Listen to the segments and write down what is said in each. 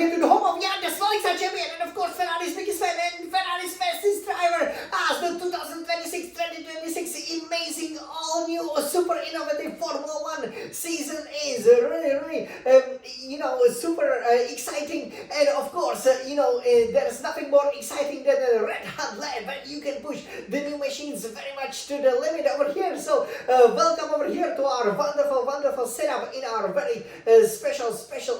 here to the home of the Scuderia champion and of course Ferrari's biggest fan and Ferrari's fastest driver as the 2026 amazing all-new super innovative Formula 1 season is really super exciting, and of course there's nothing more exciting than a red hot lap when you can push the new machines very much to the limit over here. So welcome over here to our wonderful setup in our very special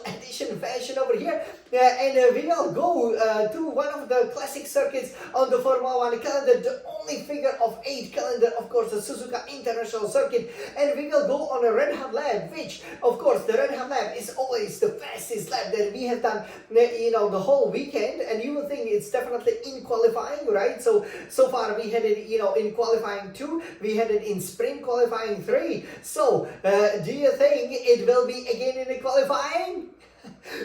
edition fashion over here, and we will go to one of the classic circuits on the Formula 1 calendar, the only figure of 8 calendar, of course the Suzuka International Circuit, and we will go on a red hot lap, which of course the red hot lap is always the fastest lap that we have done the whole weekend, and you will think it's definitely in qualifying, right? So far we had it in qualifying 2, we had it in sprint qualifying 3, so do you think it will be again in the qualifying?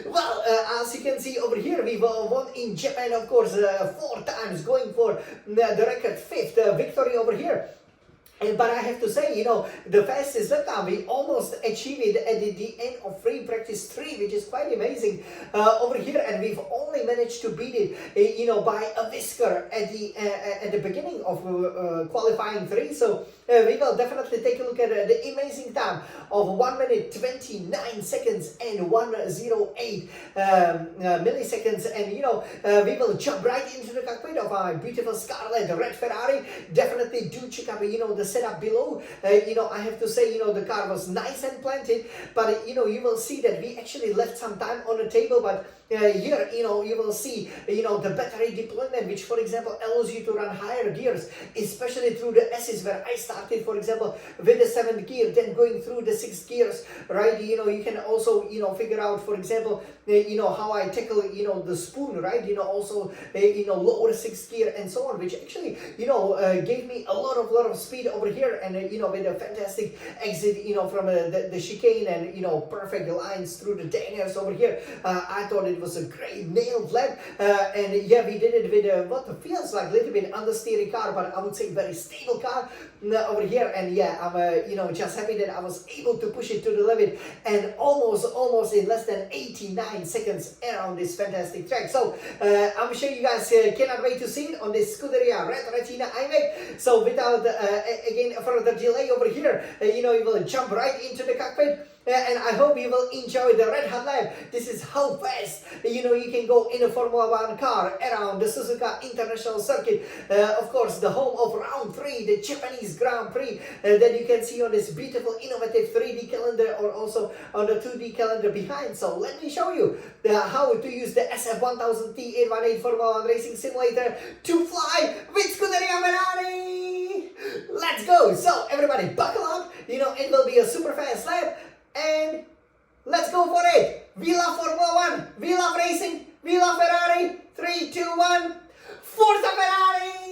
Well, as you can see over here, we've won in Japan, of course, 4 times, going for the record 5th victory over here. But I have to say, the fastest lap time, we almost achieved it at the end of free practice 3, which is quite amazing over here, and we've only managed to beat it, by a whisker at the beginning of qualifying 3. So we will definitely take a look at the amazing time of 1 minute 29 seconds and 108 milliseconds, and we will jump right into the cockpit of our beautiful Scarlet, the red Ferrari. Definitely do check out the setup below. I have to say, the car was nice and planted, but you will see that we actually left some time on the table. But here, you will see, the battery deployment, which, for example, allows you to run higher gears, especially through the S's, where I started, for example, with the 7th gear, then going through the 6th gears, right? You can also, figure out, for example, how I tackle, the spoon, right? Also, lower 6th gear and so on, which actually, gave me a lot of speed over here, and, with a fantastic exit, from the chicane and, perfect lines through the dangers over here. I thought it was a great nailed lap, and yeah, we did it with what feels like a little bit understeering car, but I would say very stable car over here. And yeah, I'm just happy that I was able to push it to the limit, and almost in less than 89 seconds around this fantastic track. So I'm sure you guys cannot wait to see it on this Scuderia Red Retina iMac. So without again further delay over here, you will jump right into the cockpit. And I hope you will enjoy the red hot lap. This is how fast you can go in a Formula 1 car around the Suzuka International Circuit. Of course, the home of round 3, the Japanese Grand Prix, that you can see on this beautiful innovative 3D calendar, or also on the 2D calendar behind. So let me show you how to use the SF1000T818 Formula 1 Racing Simulator to fly with Scuderia Ferrari. Let's go. So everybody buckle up. It will be a super fast lap. And let's go for it. We love Formula 1. We love racing. We love Ferrari. 3, 2, 1. Forza Ferrari!